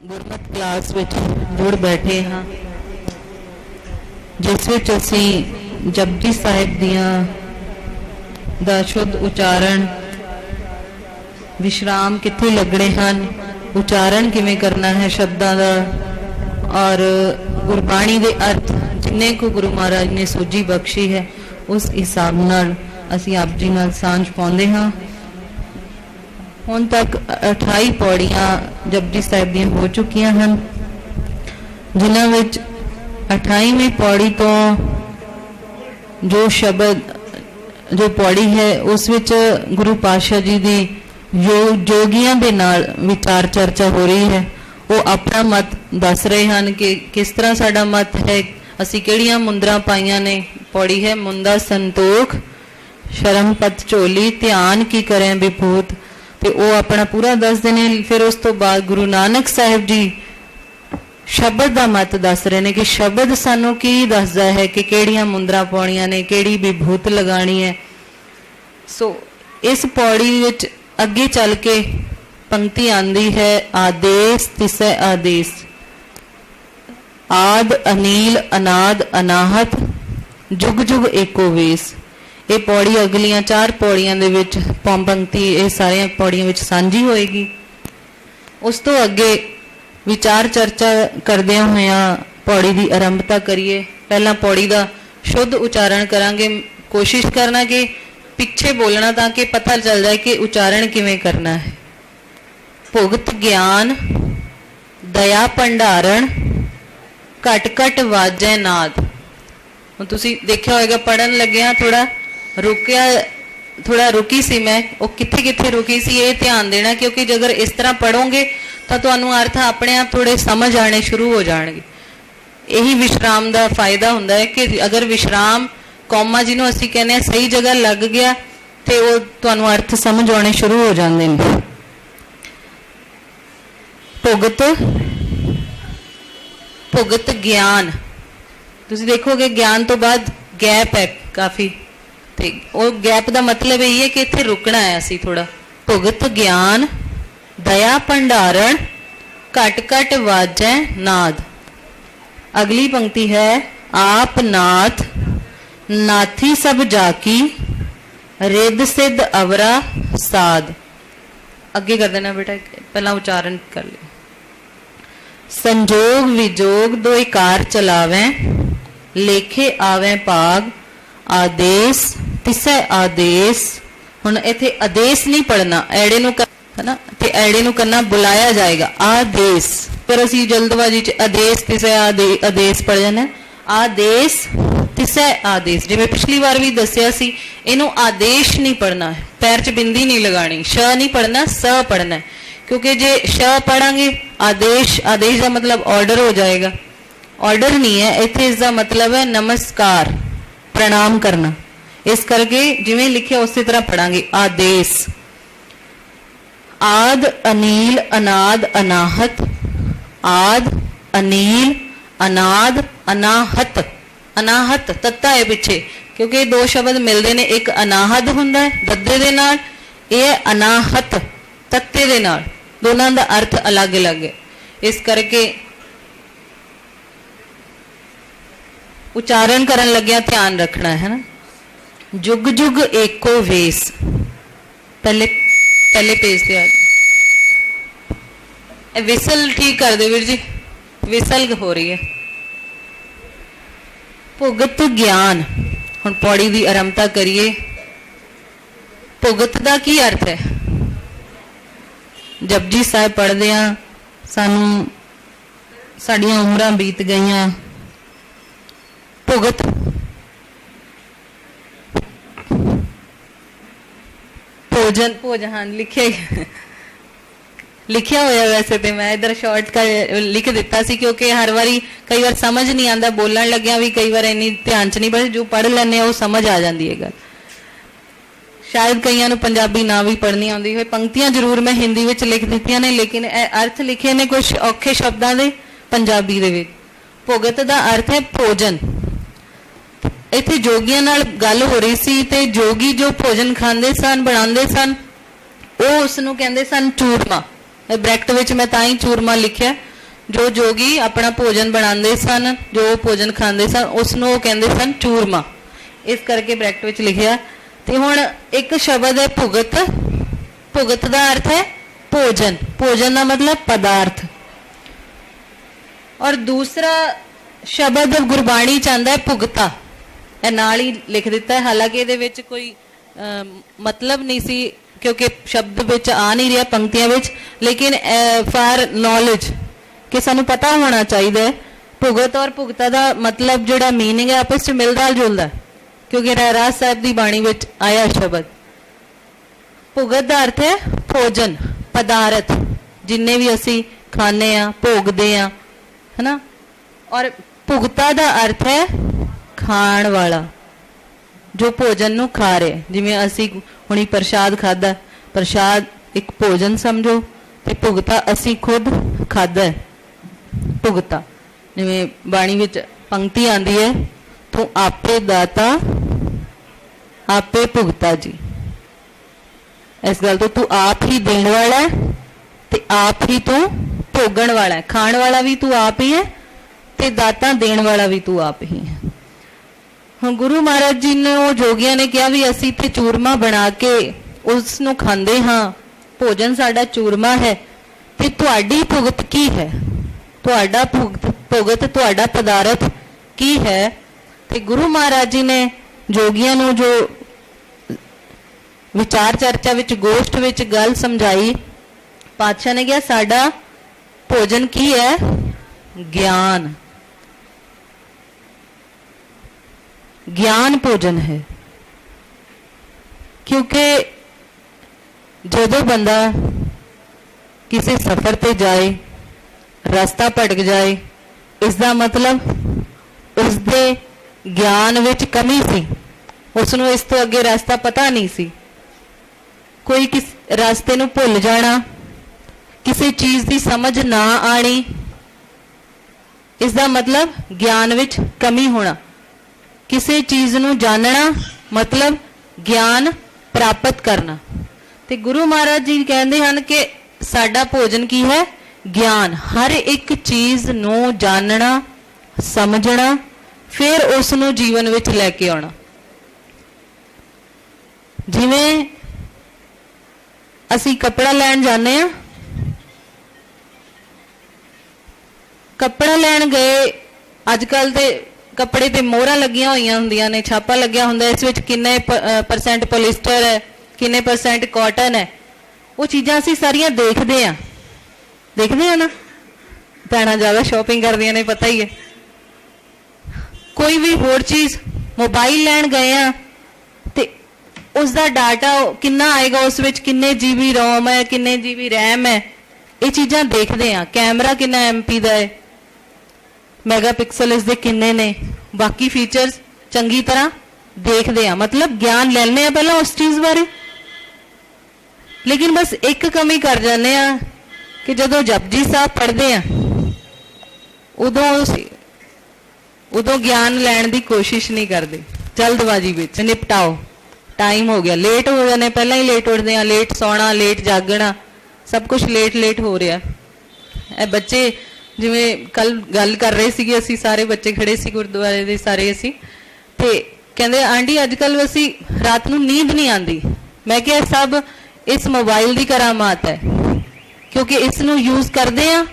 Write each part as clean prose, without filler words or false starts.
ਗੁਰਮਤਿ class ਵਿੱਚ ਜੁੜ ਬੈਠੇ ਹਾਂ, ਜਿਸ ਵਿੱਚ ਅਸੀਂ ਜਪਜੀ ਸਾਹਿਬ ਦੀਆਂ ਦਾ ਸ਼ੁੱਧ ਉਚਾਰਨ, ਵਿਸ਼ਰਾਮ ਕਿੱਥੇ ਲੱਗਣੇ ਹਨ, ਉਚਾਰਨ ਕਿਵੇਂ ਕਰਨਾ ਹੈ ਸ਼ਬਦਾਂ ਦਾ, ਔਰ ਗੁਰਬਾਣੀ ਦੇ ਅਰਥ ਜਿੰਨੇ ਕੁ ਗੁਰੂ ਮਹਾਰਾਜ ਨੇ ਸੂਝੀ ਬਖਸ਼ੀ ਹੈ ਉਸ ਹਿਸਾਬ ਨਾਲ ਅਸੀਂ ਆਪ ਜੀ ਨਾਲ ਸਾਂਝ ਪਾਉਂਦੇ ਹਾਂ। ਹੁਣ तक 28 पौड़ियां जपजी साहिब ਦੀਆਂ हो चुकियां ਹਨ, जिन्हां विच 28वीं पौड़ी तो जो शब्द जो पौड़ी है उस विच गुरु पातशाह जी दी जोगियां दे नाल विचार चर्चा हो रही है। वो अपना मत दस रहे हैं कि किस तरह साडा मत है, असी किहड़ियां मुंदरां पाईयां ने। पौड़ी है मुंदा संतोख शर्म पत झोली ध्यान की करें विभूत, तो वो अपना पूरा दसते हैं। फिर उस तो बाद गुरु नानक साहिब जी शब्द का मत दस रहे हैं कि शब्द सानू की दसदा है कि किहड़ियां मुंदरां पाउणियां ने, किहड़ी विभूत लगानी है। सो इस पौड़ी विच अगे चल के पंक्ति आंदी है, आदेश तिसै आदेश, आद अनील अनाद अनाहत जुग जुग एको वेस। ये पौड़ी अगलियां 4 पौड़ियां दे विच पंक्ति ये सारियां पौड़ियां विच सांझी होएगी। उस तो अगे विचार चर्चा करदे होया पौड़ी की आरंभता करिए। पहला पौड़ी का शुद्ध उच्चारण करांगे, कोशिश करना कि पिछे बोलना ताकि पता चल जाए कि उच्चारण किवें करना है। भुगत ज्ञान दया भंडारण घट घट वाजै नाद। हुण तुसीं देखिया होएगा पढ़न लग्या थोड़ा रुकिया, थोड़ा रुकी सी मैं, वो किथे किथे रुकी सी ये ध्यान देना, क्योंकि अगर इस तरह पढ़ोगे तो तुहानू अर्थ अपने आप थोड़े समझ आने शुरू हो जाएंगे। यही विश्राम का फायदा हुंदा है कि अगर विश्राम कौमा जिन्हों असीं कहने सही जगह लग गया तो वो तुहानू अर्थ समझ आने शुरू हो जाते हैं। भुगत भुगत ज्ञान, तुसीं देखोगे ज्ञान तो बाद गैप है काफ़ी, तो वो गैप का मतलब यही है कि इत्थे रुकना है असी थोड़ा। भुगत ज्ञान दया भंडारण घट घट वाजै नाद। अगली पंक्ति है, आप नाथ नाथी सब जाकी रिद सिद्ध अवरा साध। अगे कर देना बेटा, पहला उच्चारण कर ले। संजोग विजोग दो इकार चलावें लेखे आवें पाग आदेश तिसै आदेश। हुण इत्थे आदेश नहीं पढ़ना, ऐड़े नूं है ना, ते ऐड़े नूं करना बुलाया जाएगा आदेश। पर असीं जल्दबाजी च आदेश तिसै आदेश पढ़ जाना। आदेश तिसै आदेश, जिवें पिछली बार भी दस्सिया सी, इनू आदेश नहीं पढ़ना है, पैर च बिंदी नहीं लगानी, श नहीं पढ़ना स पढ़ना है। क्योंकि जे श पढ़ांगे आदेश, आदेश का मतलब ऑर्डर हो जाएगा, ऑर्डर नहीं है इत्थे, इसका मतलब है नमस्कार प्रणाम करना। इस करके जिवें लिखे उसी तरह पढ़ांगे आदेश। आद अनील अनाद अनाहत, आद अनील अनाद अनाहत, अनाहत तत्ता है पिछे, क्योंकि 2 शब्द मिलते ने, एक अनाहत हुंदा है दद्दे दे नाल, ये अनाहत तत्ते दे नाल, दोनों का अर्थ अलग अलग है। इस करके उच्चारण करन लग्या ध्यान रखना है ना। जुग जुग एको वेस, पहले पहले पेज पे आ। विसल ठीक कर दे वीर जी, विसल हो रही है। भुगत ज्ञान, हुण पौड़ी की आरंभता करिए। भुगत का की अर्थ है? जपजी साहिब पढ़दे आ सानू साडियां उमरां बीत गईयां। भुगत भोजन, भोजन हाँ लिखे लिखिया होया, वैसे तो मैं इधर शॉर्ट का लिख दिता सी, क्योंकि हर बारी कई बार समझ नहीं आता, बोलन लग्या भी कई बार इन्नी ध्यान च नहीं, पर जो पढ़ लैने वो समझ आ जाती है गल। शायद कईयां नूं पंजाबी ना भी पढ़नी आउंदी होए। पंक्तियां जरूर मैं हिंदी विच लिख दित्तियां ने, लेकिन अर्थ लिखे ने कुछ औखे शब्दां दे पंजाबी दे विच। भुगत का अर्थ है भोजन। इत्थे जोगियां नाल गल हो रही सी, ते जोगी जो भोजन खांदे सन बनांदे सन वो उसनूं कहंदे सन चूरमा। ब्रैकेट विच मैं तां ही चूरमा लिखिया जो जोगी अपना भोजन बनाते सन, जो भोजन खाते सन, उसनों वो कहते सन चूरमा। इस करके ब्रैकेट विच लिखिया। ते हुण एक शब्द है भुगत। भुगत का अर्थ है भोजन, भोजन का मतलब पदार्थ। और दूसरा शब्द गुरबाणी च आंदा है भुगता, ए नाल ही लिख दिता है। हालांकि इहदे विच कोई मतलब नहीं सी, क्योंकि शब्द विच आ नहीं रहा पंक्तियां विच, लेकिन फॉर नॉलेज कि सानू पता होना चाहिए भुगत और भुगता का मतलब जोड़ा मीनिंग है आपस में मिलता जुलता, क्योंकि रहरास साहब की बाणी विच आया शब्द। भुगत का अर्थ है भोजन, पदार्थ जिन्ने भी असी खाने भोगते हैं, है ना। और भुगता का अर्थ है खाण वाला, जो भोजन नू खा रहे। जिवें असी हुणी प्रसाद खादा, प्रसाद एक भोजन समझो, ते भुगता असी खुद खादा है। भुगता जिवें बाणी विच पंक्ति आंदी है, तू आपे दाता आपे भुगता जी। इस गल तो तू आप ही देने वाला है ते आप ही तू भोगण वाला है। खाण वाला भी तू आप ही है ते दाता देण वाला भी तू आप ही है। हुण गुरु महाराज जी ने वो जोगियां ने कहा भी असी इत्थे चूरमा बना के उसनूं खांदे हां, भोजन साडा चूरमा है, ते तुहाडी भुगत की है, तुहाडा भुगत तुहाडा पदार्थ की है। ते गुरु महाराज जी ने जोगियां नूं जो विचार चर्चा विच गोष्ठ विच गल समझाई, पातशाह ने कहा साडा भोजन की है, ज्ञान। ज्ञान भोजन है। क्योंकि जो बंदा किसी सफर ते जाए, रास्ता भटक जाए, इसका मतलब उसके ज्ञान विच कमी सी, उसनों इस तो अगे रास्ता पता नहीं सी। कोई किस रास्ते नूं भुल जाना, किसी चीज़ की समझ ना आनी, इसका मतलब ज्ञान विच कमी होना। किसी चीज़ नूं जानना मतलब ज्ञान प्राप्त करना। ते गुरु महाराज जी कहते हैं कि साडा भोजन की है, ज्ञान। हर एक चीज़ नूं जानना, समझना, फिर उसनूं जीवन विच लैके आना। जिवें असी कपड़ा लैण जाने हैं, कपड़ा लैण गए, अजकल ते कपड़े ते मोहरां लगियां होईयां हुंदियां ने, छापा लग्या हुंदा, इस विच किन्ने परसेंट पोलिस्टर है, किन्ने परसेंट कॉटन है। वो चीज़ां असी सारियां देखते हैं ना। भैणां ज़्यादा शॉपिंग करदियां ने, पता ही है। कोई भी होर चीज़, मोबाइल लैण गए हैं ते उसका डाटा किन्ना आएगा, उस विच किन्ने GB रोम है, किन्ने GB रैम है, ये चीज़ां देखते हैं। कैमरा किन्ना MP का है, मैगापिक्सल इसके किन्ने ने, बाकी फीचर्स चंगी तरह देखते हैं। मतलब ज्ञान लैने पहला उस चीज़ बारे। लेकिन बस एक कमी कर जाने कि जदों जपजी साहब पढ़ते हैं उदों ज्ञान लैण की कोशिश नहीं करते, जल्दबाजी विच निपटाओ, टाइम हो गया, लेट हो जाने, पहला ही लेट उठते हैं, लेट सौना, लेट जागना, सब कुछ लेट हो रहा है। बच्चे जिवें कल गल कर रहे सी, असी सारे बच्चे खड़े सी गुरुद्वारे दे सारे, असी ते कहंदे आंटी अजकल असी रात नूं नींद नहीं आती। मैं क्या सब इस मोबाइल की करामात है, क्योंकि इसनूं यूज़ करते हैं,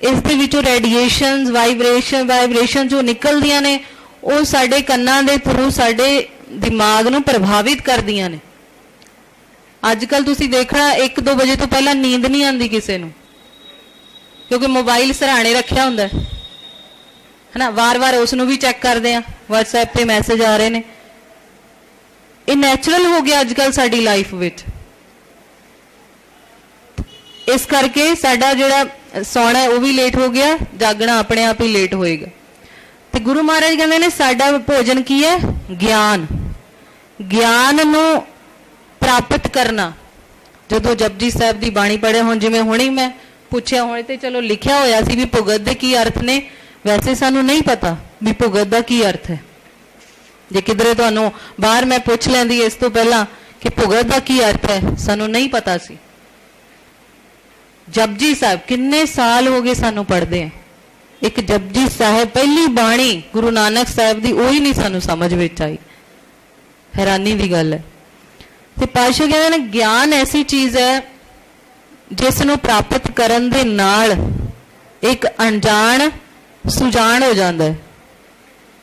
इस दे विचों रेडिएशन वाइब्रेशन जो निकलदियां ने, वो साडे कन्नां दे थ्रू साडे दिमाग नूं प्रभावित करदियां ने। अजकल तुसी देखना 1-2 बजे तो पहला नींद नहीं आती किसी नूं, क्योंकि मोबाइल सराहने रखा हुंदा है ना, वार उसनूं भी चैक करते हैं, WhatsApp पे मैसेज आ रहे हैं। ये नैचुरल हो गया अजकल साडी लाइफ विच। इस करके साडा जिहड़ा सौना है वो भी लेट हो गया, जागना अपने आप ही लेट होएगा। तो गुरु महाराज कहते हैं साडा भोजन की है, ज्ञान। ज्ञान नूं प्राप्त करना। जदों जपजी साहब की बाणी पढ़े, हुण जिवें हुणे मैं पूछया, हुणे ते चलो लिखिया होया सी भी भुगत दे की अर्थ ने, वैसे सानू नहीं पता भी भुगत दा की अर्थ है। जे किधरे तुहानू बाहर मैं पूछ लैंदी इस तो पहला कि भुगत दा की अर्थ है, सानू नहीं पता सी। जपजी साहब किन्ने साल हो गए सानू पढ़दे हैं, एक जपजी साहब पहली बाणी गुरु नानक साहब दी ओही नहीं सानू समझ विच आई। हैरानी दी गल है। ते पातशाह कहंदे ने ज्ञान ऐसी चीज है जिस नूं प्राप्त करन दे नाल एक अनजान सुजान हो जाता है।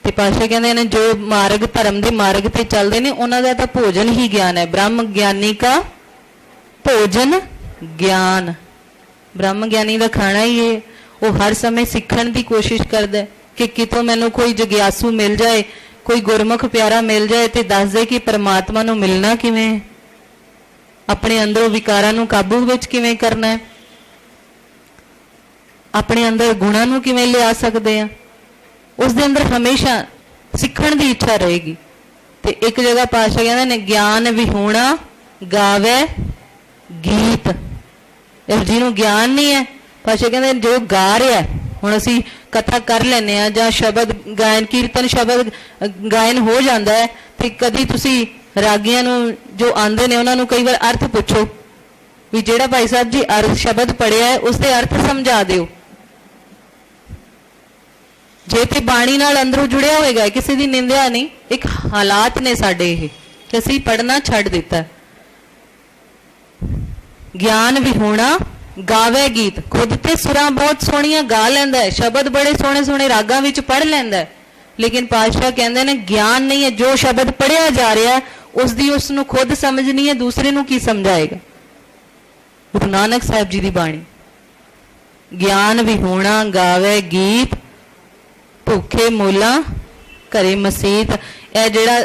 ते पातशाह कहंदे ने जो मार्ग धर्म दे मार्ग ते चलदे ने उन्हां दा तां भोजन ही ज्ञान है। ब्रह्म ज्ञानी का भोजन ज्ञान, ब्रह्म ज्ञानी का खाना ही है। वो हर समय सीखण की कोशिश करता है कि कितों मैनू कोई जग्यासू मिल जाए, कोई गुरमुख प्यारा मिल जाए तो दस दे कि परमात्मा नू मिलना किवें, अपने अंदरों विकारां नू काबू विच किवें करना है, अपने अंदर गुणां नू किवें लिया सकते हैं। उस दे अंदर हमेशा सीखण की इच्छा रहेगी। तो एक जगह पातशाह कहंदे ने ज्ञान विहूणा गावे गीत। जिन्हों ज्ञान नहीं है, पातशाह कहंदे जो गा रहा है, हुण असीं कथा कर लैने आ जां शब्द गायन कीर्तन शब्द गायन हो जाता है, तो कदी तुसीं रागियां नूं जो आंदे ने उन्हां नूं कई बार अर्थ पुछो भी जिहड़ा भाई साहब जी अर्थ शब्द पढ़िया है उसके अर्थ समझा दिओ। जे ते बाणी नाल अंदरों जुड़िया होएगा, किसी की निंदा नहीं, एक हालात ने साडे ये कि असीं पढ़ना छड्ड दिता। ज्ञान विहूणा गावे गीत, खुद ते सुरां बहुत सोहणियां गा लैंदा है, शब्द बड़े सोहणे सोहणे रागां विच पढ़ लैंदा है, लेकिन पातशाह कहंदे ने ज्ञान नहीं है। जो शब्द पढ़िया जा रहा है उसकी उसनूं खुद समझ नहीं है, दूसरे नूं की समझाएगा। गुरु नानक साहब जी की बाणी ज्ञान विहूणा गावे गीत, भुखे मूला घरे मसीत। यह जिहड़ा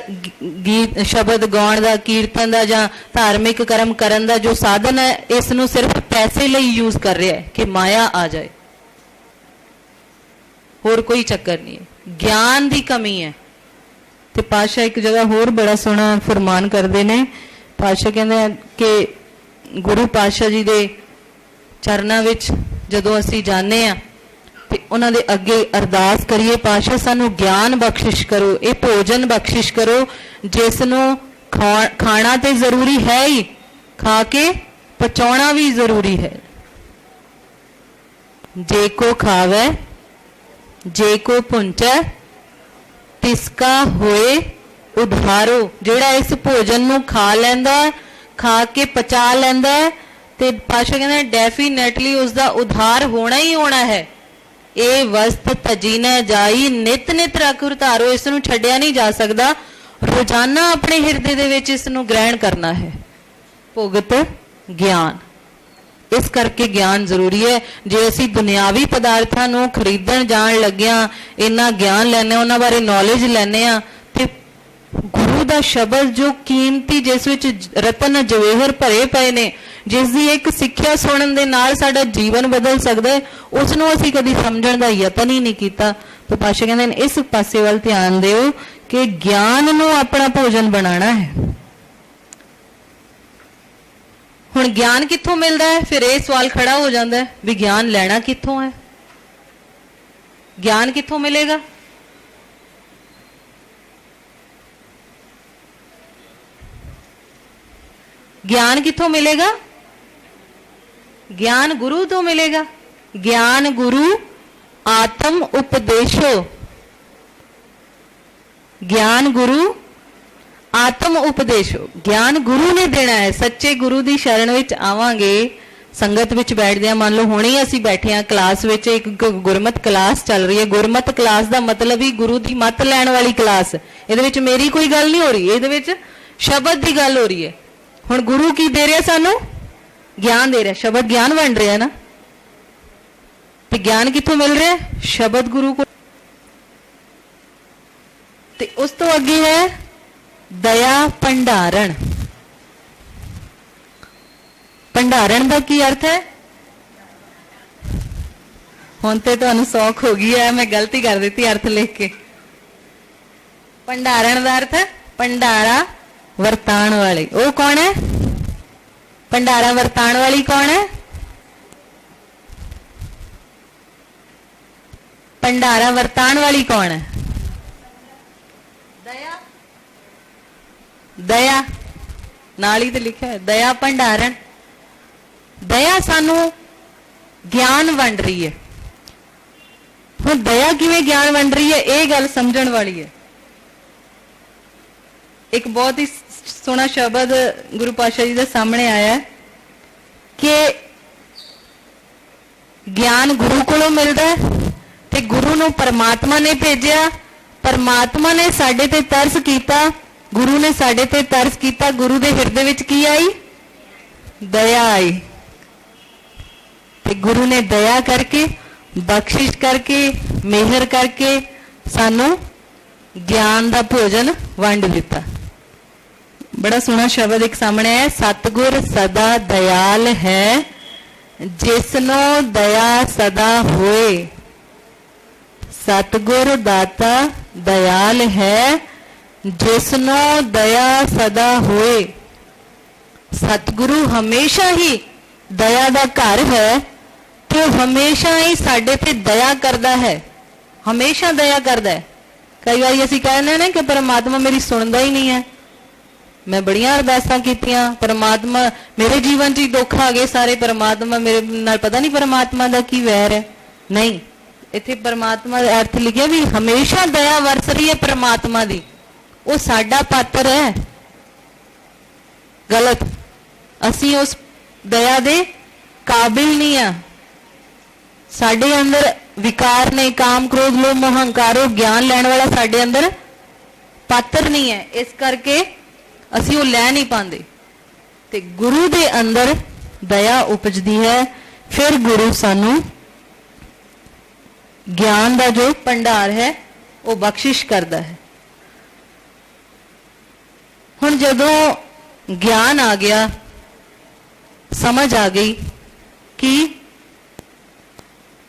गीत शब्द गाउण दा कीर्तन दा जां धार्मिक कर्म करन दा जो साधन है, इस नूं सिर्फ पैसे लई यूज कर रहा है कि माया आ जाए, होर कोई चक्कर नहीं है। ज्ञान की कमी है। तो पातशाह एक जगह होर बड़ा सोहना फरमान करते हैं। पातशाह कहते हैं कि गुरु पातशाह जी के चरणों विच जदों असीं जाने आ ते उन्हां दे अगे अरदास करिए, पातशाह सानू ज्ञान बख्शिश करो, ये भोजन बख्शिश करो जिसनों खाना तो जरूरी है ही, खा के पचाउणा भी जरूरी है। जे को खावे जे को पुंचै तिसका होए उधारो। जिहड़ा इस भोजन नूं खा लैंदा, खा के पचा लैंदा ते पातशाह कहंदे डेफिनेटली उसका उधार होना ही होना है। ये वस्त तजी न जाई नित नित रखुर धारो, इसनूं छड्डिया नहीं जा सकता। रोजाना अपने हिरदे दे विच इसनूं ग्रहण करना है। भुगत ज्ञान, इस करके ज्ञान जरूरी है। जे असी दुनियावी पदार्थां नूं खरीदण जाण लग्गिया, इन्ना ज्ञान लैने, उन्हां बारे नॉलेज लैने आ, ते गुरु दा शब्द जो कीमती जिस विच रतन जवेहर भरे पए ने, जिसकी एक सिक्ख्या सुनने दे नाल साडा जीवन बदल सकता है, उसनूं असीं कदी समझण दा यतन ही नहीं कीता। तो पातशाह कहंदे ने इस पासे वल ध्यान दिओ कि ज्ञान नूं अपना भोजन बनाना है। हुण ज्ञान कित्थों मिलता है? फिर यह सवाल खड़ा हो जाता है भी ज्ञान लैना कित्थों है, ज्ञान कित्थों मिलेगा? ज्ञान कित्थों मिलेगा? ज्ञान गुरु तो मिलेगा। ज्ञान गुरु आत्म उपदेशो, ज्ञान गुरु आत्म उपदेशो, ज्ञान गुरु ने देना है। सच्चे गुरु की शरण विच आवांगे, संगत विच बैठदे आ, मान लो हुणे ही असीं बैठे आ क्लास विच, एक गुरमत क्लास चल रही है। गुरमत क्लास का मतलब ही गुरु की मत लैण वाली क्लास। इहदे विच मेरी कोई गल नहीं हो रही, इहदे विच शब्द की गल हो रही है। हुण गुरु की दे रहा सानू? ज्ञान दे रहा, शब्द ज्ञान बन रहा है ना। तो ज्ञान कित्थों मिल रहा है? शब्द गुरु को। ते उस तो अगे है दया भंडारण। भंडारण का की अर्थ है? हुण ते तुहानू सौख हो गई है, मैं गलती कर दी अर्थ लिख के। भंडारण का अर्थ है भंडारा वरताण वाली। वो कौन है? भंडारा वरताण वाली कौन है? भंडारा वरताण वाली कौन है? दया। दया नाल ही तो लिखा है दया भंडारण। दया सानू ज्ञान वंड रही है। हुण दया किवें ज्ञान वंड रही है, ये गल समझण वाली है। एक बहुत ही सोहना शब्द गुरु पातशाह जी के सामने आया कि ज्ञान गुरु कोलों मिलता है ते गुरु नूं परमात्मा ने भेजिया, परमात्मा ने साडे ते तरस कीता, गुरु ने साडे ते तरस कीता। गुरु दे हिरदे विच की आई? दया आई। ते गुरु ने दया करके, बख्शिश करके, मेहर करके सानू ज्ञान दा भोजन वंड दिता। बड़ा सोहना शब्द एक सामने है, सतगुर सदा दयाल है, जिसनो दया सदा होए। सतगुर दाता दयाल है, जिसनो दया सदा होए। सतगुरु हमेशा ही दया का घर है, तो हमेशा ही साडे ते दया करता है, हमेशा दया करता है। कई बार असीं कहने ना कि परमात्मा मेरी सुनता ही नहीं है। मैं बड़ियां अरदासां कीतियां, परमात्मा मेरे जीवन च दुख आ गए सारे, परमात्मा मेरे नाल पता नहीं परमात्मा का की वैर है। नहीं, इत्थे परमात्मा का अर्थ लिखिया भी हमेशा दया वरस रही है परमात्मा दी, वो साडा पात्र है। गलत, असी उस दया दे काबिल नहीं आ। साडे अंदर विकार ने, काम क्रोध लोभ मोह अहंकारो ज्ञान लैण वाला साडे अंदर पात्र नहीं है, इस करके असी वो लै नहीं पाते। ते गुरु दे अंदर दया उपजदी है, फिर गुरु सानू ज्ञान का जो भंडार है वो बख्शिश करता है। हुण जदों ज्ञान आ गया, समझ आ गई कि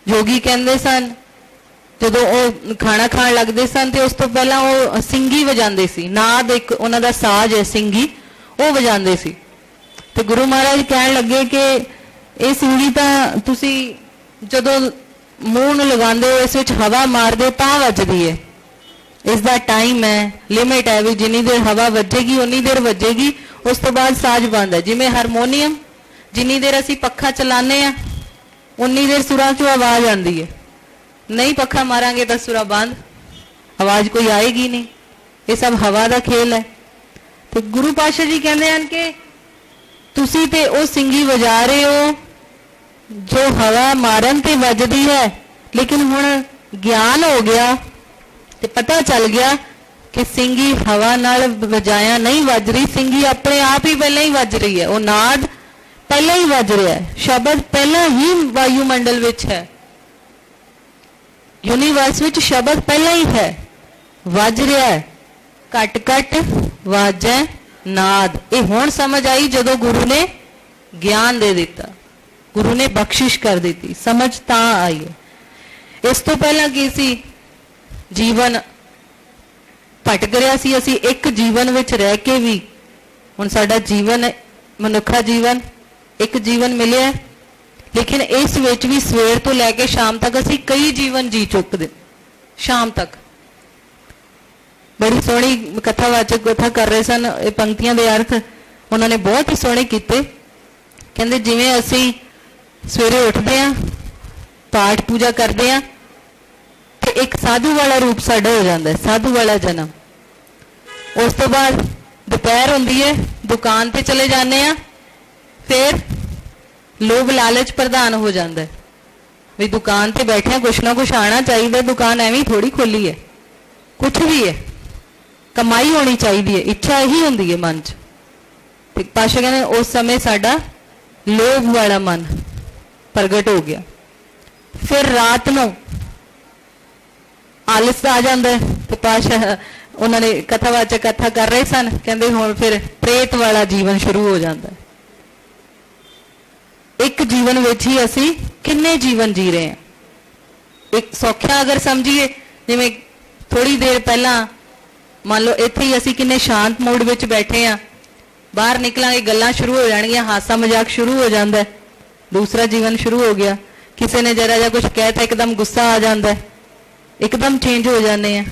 जोगी कहते सन जदों वो खाना खाण लगते सन तो उस तो पहला वो सिंगी वजांदे सी, नाद एक उन्हां दा साज है सिंगी, वो वजांदे सी। ते गुरु महाराज कहण लगे कि ये सिंगी तां तुसी जदों मूँह नूं लगांदे हो, इस विच हवा मारदे तां वजदी है। इसका टाइम है, लिमिट है भी जिन्नी देर हवा वजेगी उन्नी देर वजेगी, उस तो बाद साज बंद है। जिवें हारमोनीयम जिन्नी देर असी पखा चलाने हैं उन्नी देर सुरां चों आवाज आती है, नहीं पखा मारांगे तो सुरा बंद, आवाज कोई आएगी नहीं। ये सब हवा का खेल है। तो गुरु पातशाह जी कहते हैं कि तुसी ते ओ सिंगी वजा रहे हो जो हवा मारन ते वजदी है, लेकिन हुण ज्ञान हो गया ते पता चल गया कि सिंगी हवा नाल वजाया नहीं वज रही, सिंगी अपने आप ही पहले ही वज रही है। वो नाद पहले ही वज रहा है, शब्द पहला ही वायुमंडल विच है, यूनीवर्स विच शब्द पहला ही है, वज रहा है। घट घट वाजै नाद, ये हुण समझ आई जदों गुरु ने ज्ञान दे दिता, गुरु ने बख्शिश कर दी, समझ तां आई है। इस तो पहला की सी, जीवन भटक रहा सी, असी एक जीवन विच रह के भी हुण साडा जीवन मनुखा जीवन एक जीवन मिले, लेकिन इस विच भी सवेर तो लैके शाम तक असी कई जीवन जी चुकदे। शाम तक बड़ी सोहनी कथावाचक कथा कर रहे सन, पंक्तियां दे अर्थ उन्होंने बहुत ही सोहने कीते। कहंदे जिवें असी सवेरे उठते हैं, पाठ पूजा करते हैं, तो एक साधु वाला रूप साडा हो जाता है, साधु वाला जन्म। उस तो बाद दोपहर होंदी है, दुकान ते चले जाने हैं, फिर लोभ लालच प्रधान हो जाता है भी दुकान ते बैठे कुछ ना कुछ आना चाहिए, दुकान एवं थोड़ी खोली है, कुछ भी है, कमाई होनी चाहिए है, इच्छा यही होंगी है मन च। पातशाह कहने उस समय साडा लोभ वाला मन प्रगट हो गया। फिर रात को आलस आ जाता है, तो पातशाह उन्होंने कथावाचक कथा कर रहे सन, कहते हुण फिर प्रेत वाला जीवन शुरू हो जाता है। एक जीवन विच ही असी किन्ने जीवन जी रहे हैं। एक सौख्या अगर समझिए, जिवें थोड़ी देर पहला मान लो इत्थे ही असी किन्ने शांत मूड विच बैठे हैं, बाहर निकलांगे गल्लां शुरू हो जाणगियां, हासा मजाक शुरू हो जाता है, दूसरा जीवन शुरू हो गया। किसी ने जरा जा कुछ कहता एकदम गुस्सा आ जाता है, एकदम चेंज हो जाने हैं,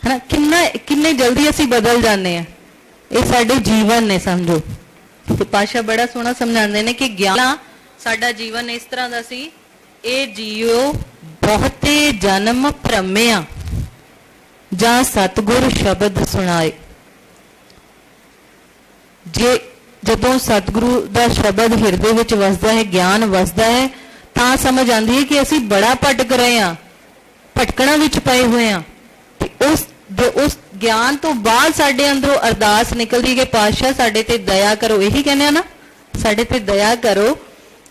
है ना। किन्ने जल्दी असी बदल जाने हैं, ये साडे जीवन ने समझो। तो पातशाह बड़ा सोहना समझाते हैं कि ज्ञान साडा जीवन इस तरह का सी, ए जियो बहुते जन्म भ्रमिया जा सतगुर शब्द सुनाए। जे जदों सतगुरु का शब्द हिरदे विच वसदा है, ज्ञान वसदा है, तां समझ आती है कि असीं बड़ा भटक रहे हैं, भटकना विच पए हुए हैं। उस ज्ञान तो बाद साडे अंदरों अरदास निकलदी कि पातशाह साडे ते दया करो। यही कहने ना, साडे ते दया करो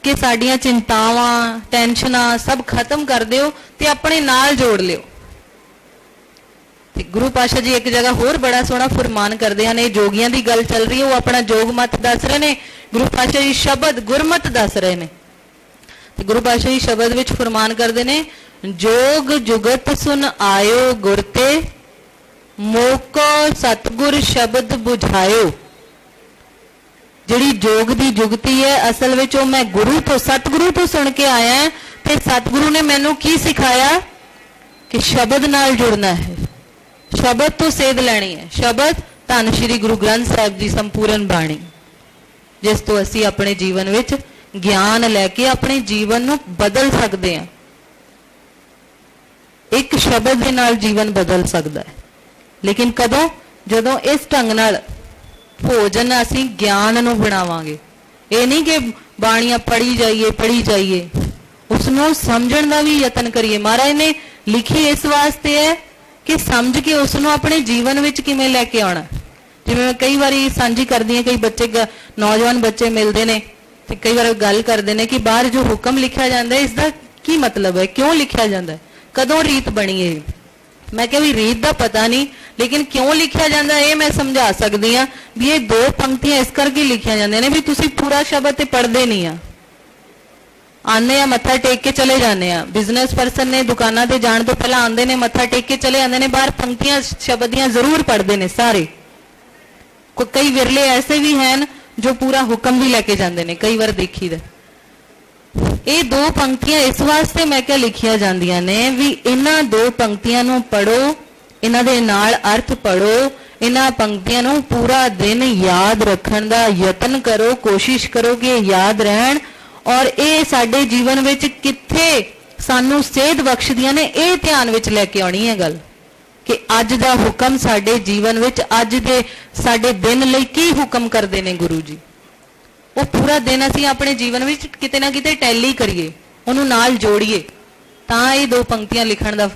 कि साडियां चिंतावां टेंशनां सब खत्म कर दिओ ते अपने नाल जोड़ लिओ। गुरु पातशाह जी एक जगह होर बड़ा सोहना फरमान करते हैं, जोगियां की गल चल रही है, वो अपना जोग मत दस रहे हैं। गुरु पातशाह जी शब्द गुरमत दस रहे हैं। गुरु पातशाह जी शब्द विच फरमान करते हैं, जोग जुगत सुन आयो गुरते मोको सतगुर शब्द बुझायो। जिहड़ी जोग की जुगती है असल में मैं गुरु तो सतगुरु तो सुन के आया, ते सतगुरु ने मैनू की सिखाया कि शब्द नाल जुड़ना है, शब्द तो सेध लैनी है। शब्द धन श्री गुरु ग्रंथ साहिब जी संपूर्ण बाणी, जिस तो असी अपने जीवन विच ज्ञान लैके अपने जीवन नू बदल सकते हैं। एक शब्द दे नाल जीवन बदल सकता है, लेकिन कदों जदों इस ढंग नाल भोजन असी ज्ञान नू बनावांगे। ये नहीं कि बाणियां पढ़ी जाइए, उसनों समझण दा भी यतन करिए। महाराज ने लिखी इस वास्ते है कि समझ के उसनों अपने जीवन विच किवें लैके आउणा। जिवें मैं कई बारी सांझी करदी हां, कई बच्चे नौजवान बच्चे मिलते हैं तो कई बार गल करते हैं कि बाहर जो हुक्म लिखा जाता है इसका की मतलब है, क्यों लिखा जाता है, कदों रीत बनी है। मैं क्या भी रीत का पता नहीं, लेकिन क्यों लिखा जाता है ये मैं समझा सकती हाँ भी ये दो पंक्तियां इस करके लिखिया जांदियां ने भी तुसीं पूरा शब्द तो पढ़ते नहीं आ। आने आ मत्था टेक के चले जाने आ। बिजनेस परसन ने दुकाना ते जाने तो पहला आंदे ने मत्था टेक के चले आंदे ने, बाहर पंक्तियां शब्दियां जरूर पढ़ते हैं सारे। कई विरले ऐसे भी हैं जो पूरा हुक्म भी लेके जाते हैं, कई बार देखी दे। ये दो पंक्तियां इस वास्ते मैं क्या लिखिया जांदियां ने भी इन्हां दो पंक्तियां नूं पढ़ो, इन्हां दे नाल अर्थ पढ़ो, इन्हां पंक्तियां नूं पूरा दिन याद रखण दा यतन करो, कोशिश करो कि याद रहन। और ये साडे जीवन विच कित्थे सानू सेध बख्शदियां ने, ये ध्यान विच लैके आउणी है गल कि अज दा हुक्म साडे जीवन विच अज दे साडे दिन लई की हुक्म करदे ने गुरु जी। वो पूरा दिन असीं अपने जीवन विच किते ना किते टैली करिए, उहनूं नाल जोड़िए, तां ये दो पंक्तियां लिखण दा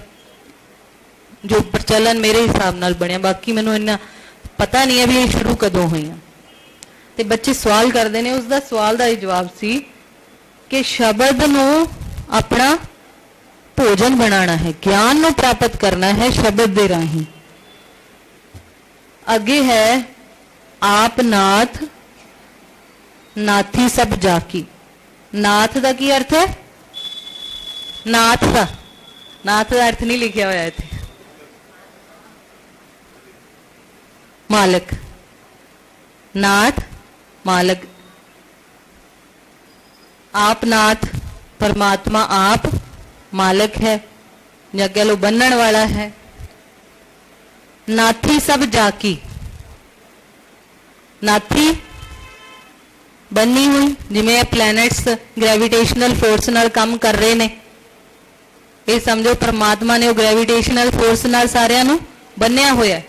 जो प्रचलन मेरे हिसाब नाल बनिया। बाकी मैनूं इन्ना पता नहीं है भी ये शुरू कदों होईयां। ते बच्चे सवाल करदे ने, उसदा सवाल दा जवाब सी कि शब्द नूं अपना भोजन बनाना है, ज्ञान नूं प्राप्त करना है शब्द दे राही। अगे है आप नाथ नाथी सब जाकी। नाथ का की अर्थ है? नाथ का अर्थ नहीं लिखा हुआ इत्थे, मालक, नाथ मालक। आप नाथ परमात्मा आप मालक है, या कह लो बन्नण वाला है। नाथी सब जाकी, नाथी बनी हुई, जिमें प्लैनेट्स ग्रेविटेशनल फोर्स नाल काम कर रहे ने, ये समझो परमात्मा ने ग्रेविटेशनल फोर्स नाल सारियां नूं बन्निया होया।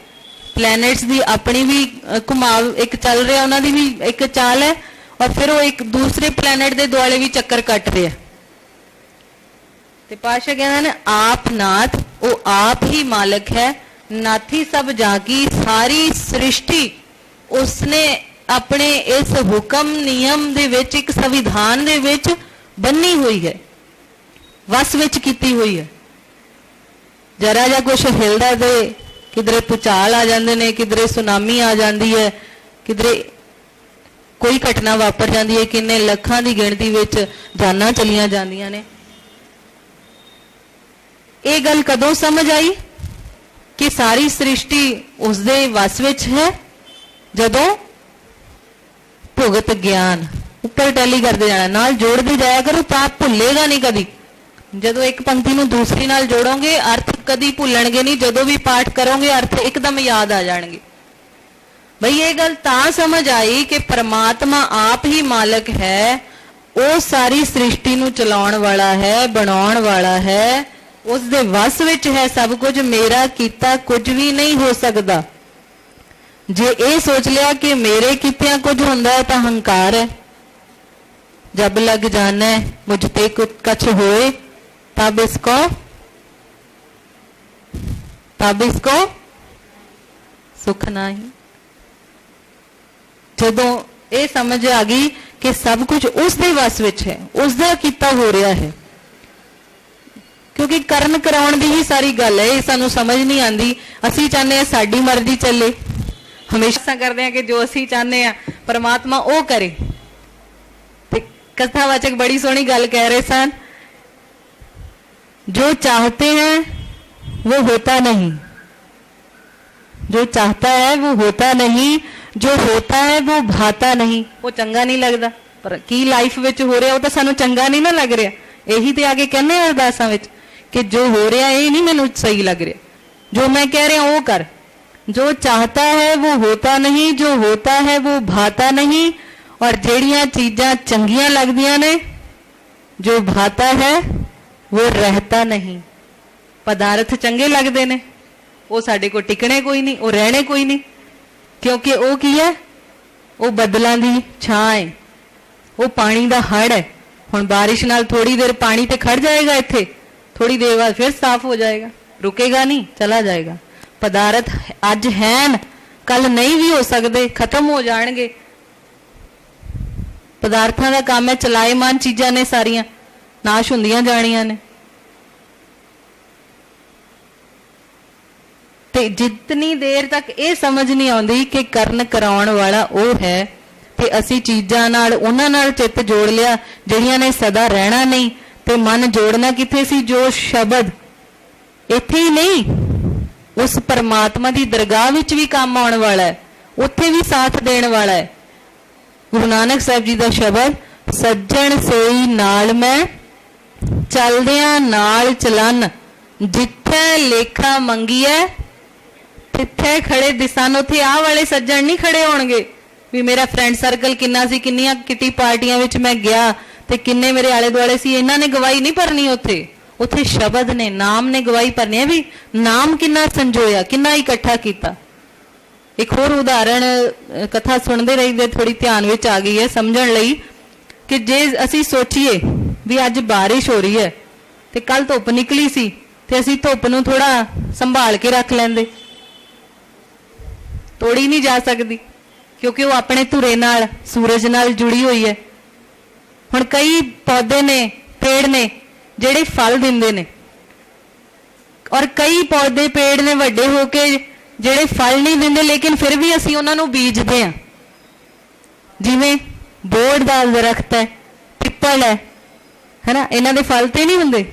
प्लैनेट्स दी अपनी भी घुमाव एक चल रहा, उन्हां दी भी एक चाल है, और फिर वो एक दूसरे प्लैनेट दे दुआले भी चक्कर कट रहे हैं। ते पातशाह कहते हैं आप नाथ, वो आप ही मालक है। नाथी सब जागी, सारी सृष्टि उसने अपने इस हुक्म नियम दे विच, एक संविधान दे विच बन्नी हुई है, वस विच कीती हुई है। जरा जा कुछ हिलदा दे किधरे भूचाल आ जाते हैं, किधरे सुनामी आ जाती है, किधरे कोई घटना वापर जाती है, किन्ने लखां की गिणती विच जानां चलियां जांदियां ने। ये गल कदों समझ आई कि सारी सृष्टि उसदे वस विच है? जदों भुगत ज्ञान ऊपर टैली करते जाना, नाल जोड़ते जाया करो, तो आप भुलेगा नहीं कभी। जदों एक पंक्ति में दूसरी नाल जोड़ोगे अर्थ कभी भुलणगे नहीं, जदों भी पाठ करोगे अर्थ एकदम याद आ जाएंगे। भाई ये गल तां समझ आई कि परमात्मा आप ही मालक है, वो सारी सृष्टि नूं चलाउण वाला है, बनाउण वाला है, उस दे वस विच है सब कुछ। मेरा कीता कुछ भी नहीं हो सकता। जे ये सोच लिया कि मेरे कीतिया कुछ हुंदा है तो हंकार है। जब लग जाना है मुझते कुछ होए तब इसको सुख नहीं। जदों ये समझ आ गई कि सब कुछ उस दे वस विच है, उसका किता हो रहा है, क्योंकि करन कराउण दी ही सारी गल है। ये सानू समझ नहीं आती। असी चाहते हैं साडी मर्जी चले, हमेशा करते हैं कि जो असी चाहते हैं परमात्मा वो करे। ते कथावाचक बड़ी सोहनी गल कह रहे सन, जो चाहते हैं वो होता नहीं, जो चाहता है वो होता नहीं, जो होता है वो भाता नहीं। वो चंगा नहीं लगता, पर की लाइफ विच हो रहा वो तो सानू चंगा नहीं ना लग रहा। यही तो आगे कहने अरदासां विच कि जो हो रहा ये नहीं मैनू सही लग रहा, जो मैं कह रहा वो कर। जो चाहता है वो होता नहीं, जो होता है वो भाता नहीं। और जेड़ियां चीजां चंगियां लगदियां ने, जो भाता है वो रहता नहीं। पदार्थ चंगे लगते ने, वो साडे को टिकने कोई नहीं, वो रहने कोई नहीं, क्योंकि वो की है, वो बदलों की छां है, वो पानी का हड़ है। हुण बारिश नाल थोड़ी देर पानी तो खड़ जाएगा इत्थे, थोड़ी देर बाद फिर साफ हो जाएगा, रुकेगा नहीं, चला जाएगा। पदार्थ अज हैं, कल नहीं भी हो सकते, खत्म हो जाएंगे। पदार्थों का काम है, चलाएमान चीज़ां ने सारियां नाश हुंदियां जाणियां ने। ते जितनी देर तक ये समझ नहीं आती कि करन कराउण वाला वो है, ते असी चीज़ां नाल उन्हां नाल चित्त जोड़ लिया जिहड़ियां ने सदा रहना नहीं। ते मन जोड़ना किथे सी, जो शब्द इत्थे ही नहीं, उस परमात्मा की दरगाह विच भी काम आने वाला है, उत्थे भी साथ देने वाला है। गुरु नानक साहब जी का शब्द, सज्जन सोई नाल मैं चलदियां नाल चलन, जिथे लेखा मंगीए तिथे खड़े दिसन। उत्थे आ वाले सज्जन नहीं खड़े होणगे भी मेरा फ्रेंड सर्कल किन्ना सी, किन्नियां किटी पार्टियां विच मैं गया ते किन्ने मेरे आले दुआले सी, इन्हां ने गवाही नहीं भरनी। उत्थे शब्द ने, नाम ने गवाही भरनी है भी नाम किन्ना संजोया, किन्ना इकट्ठा किया। एक होर उदाहरण कथा सुनते रहिए, थोड़ी ध्यान विच आ गई है समझण लई कि जे असी सोचीए भी अज बारिश हो रही है ते कल धुप निकली सी ते असी धुप नूं थोड़ा संभाल के रख लैंदे, तोड़ी नहीं जा सकती क्योंकि वो अपने धुरे नाल, सूरज नाल जुड़ी हुई है। हुण कई पौधे ने, पेड़ ने ਜਿਹੜੇ फल ਦਿੰਦੇ ਨੇ, और कई पौधे पेड़ ने ਵੱਡੇ हो के ਜਿਹੜੇ फल नहीं ਦਿੰਦੇ, लेकिन फिर भी ਅਸੀਂ ਉਹਨਾਂ ਨੂੰ ਬੀਜਦੇ ਹਾਂ। ਜਿਵੇਂ ਬੋੜ ਦਾ ਦਰਖਤ ਹੈ, ਪਿੱਪਲ है ना, ਇਹਨਾਂ ਦੇ फल ਤੇ नहीं ਹੁੰਦੇ,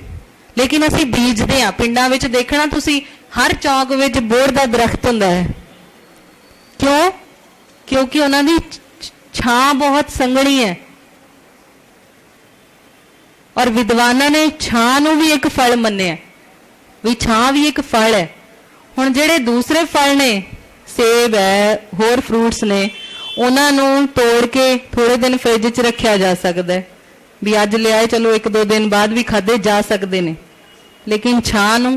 लेकिन ਅਸੀਂ ਬੀਜਦੇ ਹਾਂ। ਪਿੰਡਾਂ ਵਿੱਚ ਦੇਖਣਾ ਤੁਸੀਂ, हर चौक ਵਿੱਚ ਬੋੜ ਦਾ ਦਰਖਤ ਹੁੰਦਾ है। क्यों? क्योंकि उन्होंने छां बहुत संघनी है, और विद्वाना ने छां नूं भी एक फल मन्निया भी छां भी एक फल है। हुण जिहड़े दूसरे फल ने, सेब है, होर फ्रूट्स ने, उन्हां नूं तोड़ के थोड़े दिन फ्रिज च रखिया जा सकता है भी अज लिया चलो एक दो दिन बाद भी खाधे जा सकते हैं। लेकिन छां नूं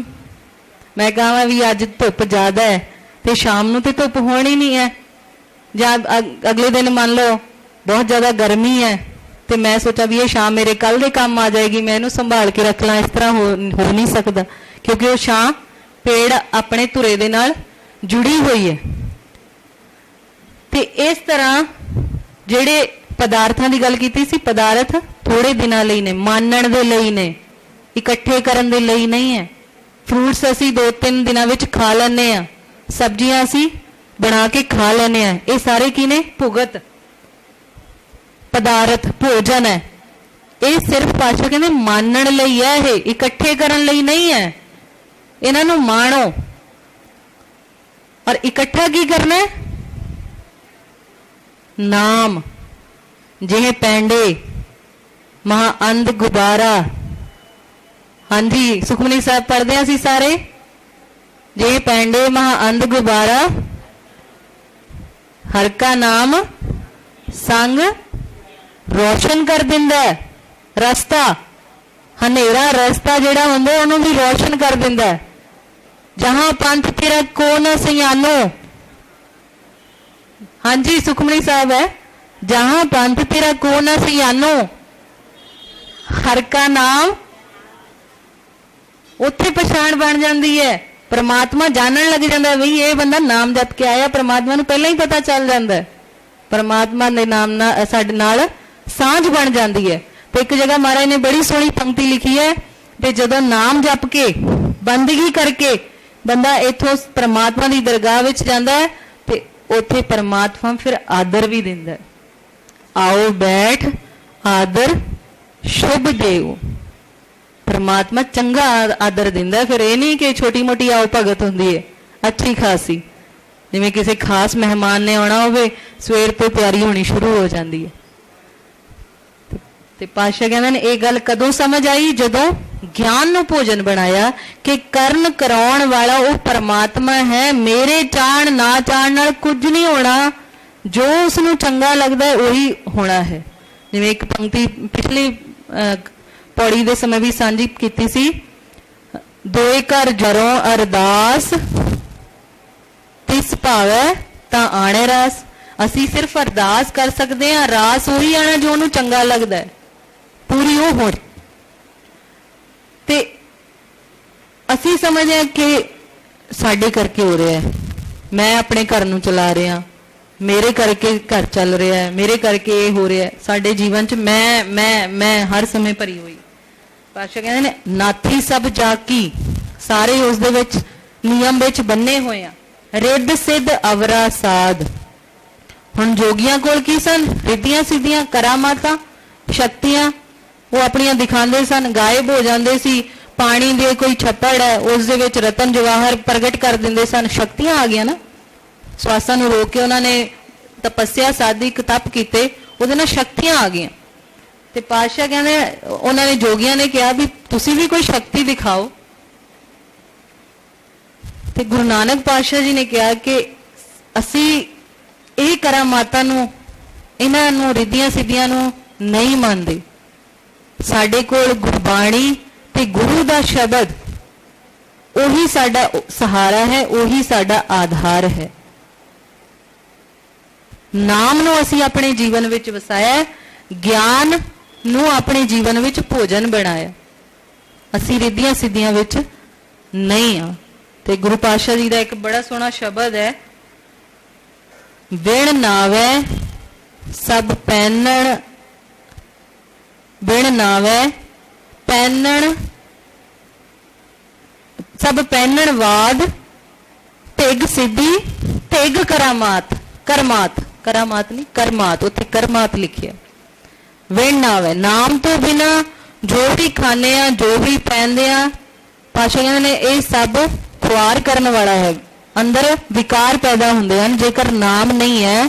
मैं कहां भी अज धुप ज़्यादा है तो शाम नूं तो धुप होनी नहीं है, ਜਾਂ अगले दिन मान लो बहुत ज़्यादा गर्मी है तो मैं सोचा भी ये शाम मेरे कल के काम आ जाएगी, मैं इनू संभाल के रख ला। इस तरह हो नहीं सकता, क्योंकि वो छां पेड़ अपने धुरे दे नाल जुड़ी हुई है। तो इस तरह जिहड़े पदार्थों की गल कीती सी, पदार्थ थोड़े दिनां लई ने, मानण दे लई ने, इकट्ठे करन दे लई नहीं है। फ्रूट्स असी 2-3 दिनां विच खा लैंदे आ, सब्जियां असी बना के खा लेने हैं, ये सारे की ने भुगत पदार्थ, भोजन है। ये सिर्फ पातशाह कहते मानण लई है, ये इकट्ठे करन लई नहीं है। इन्हां नूं माणो, और इकट्ठा की करना है? नाम। जिहे पैंडे महाअंध गुबारा, हाँ जी सुखमनी साहब पढ़ते हैं असी सारे, जिहे पैंडे महाअंध गुबारा, हर का नाम संग रोशन कर दिंदा है रस्ता, हनेरा रस्ता जिहड़ा हुंदा उहनूं भी रोशन कर दिंदा है। जहां पंथ तेरा को न सियानो, हाँ जी सुखमणी साहब है, जहां पंथ तेरा को न सियानो हर का नाम, उत्थे पछाण बन जाती है। परमात्मा जानन लग जाता बई ये बंदा नाम जप के आया, परमात्मा नूं पहला ही पता चल जाता है, परमात्मा के नाम नाल साडे नाल सांझ बन जाती है। तो एक जगह महाराज ने बड़ी सोहनी पंक्ति लिखी है कि जदों नाम जप के बंदगी करके बंदा इथों परमात्मा की दरगाह विच जांदा है ते उत्थे परमात्मा फिर आदर भी दिंदा है। आओ बैठ आदर शुभ देव, परमात्मा चंगा आदर दिंदा। फिर ये नहीं कि छोटी मोटी आओ भगत हुंदी है अच्छी खासी, जिवें किसी खास मेहमान ने आना होवे सवेर तो तैयारी होनी शुरू हो जाती है। ते पातशाह कहंदे ने ये गल कदों समझ आई, जदों ज्ञान नूं भोजन बनाया कि करन कराउण वाला वो परमात्मा है, मेरे चाहण ना चाहण नाल कुछ नहीं होना, जो उसनूं चंगा लगदा है वही होना है। जिवें एक पंक्ति पिछली पौड़ी दे समय भी सांझी कीती सी, दोए घर जरों अरदास तिस भावै तां आणे रास। असी सिर्फ अरदास कर सकते हैं, रास वही आना जो उन्होंने चंगा लगता है, पूरी वो हो। ते असी समझे कि साडे करके हो रहा है, मैं अपने घर नूं चला रहा, मेरे करके घर चल रहा है, मेरे करके ये हो रहा है। साडे जीवन च मैं हर समय भरी हुई। पातशाह कहते ने नाथी सब जाकी, सारे उस दे विच नियम विच बन्ने हुए हैं, रिद्ध सिद्ध अवरा साध। हुण जोगियां कोल की सन, रिद्धियां सिद्धियां करामातां शक्तियां वो अपनियां दिखांदे सन, गायब हो जांदे सी। पानी दे कोई छप्पड़ है उस दे विच रतन जवाहर प्रगट कर दिंदे सन, शक्तियां आ गईयां ना। श्वासां नूं रोक के उन्होंने तपस्या साधिक तप कीते, उहदे नाल शक्तियां आ गईयां। ते पातशाह कहंदे उन्होंने जोगियां ने कहा भी तुसीं भी कोई शक्ति दिखाओ। ते गुरु नानक पातशाह जी ने कहा कि असी ਇਹ करामातां नूं इन्हां नूं रिद्धियां सिद्धियां नूं नहीं मानते। साडे कोल गुरबाणी ते गुरु दा शब्द ਉਹੀ साडा सहारा है, ਉਹੀ साडा आधार है। नाम नूं असीं अपने जीवन विच वसाया, ज्ञान नूं अपने जीवन विच भोजन बनाया, असीं रिद्धियां सिद्धियां विच नहीं आ। ते गुरु पातशाह जी दा एक बड़ा सोहना शब्द है, बिन नावै सब पैनण, बिन नावै पैनण सब पैनण वाद, टिग सिद्धि टिग करामात। करमात, करामात नहीं करमात, उत्थे करमात लिखिया। बिन नावै नाम तो बिना जो भी खाने आ, जो भी पहनते आ, पातशाह ने ये सब खुआर करने वाला है, अंदर विकार पैदा होंदे हैं जेकर नाम नहीं है।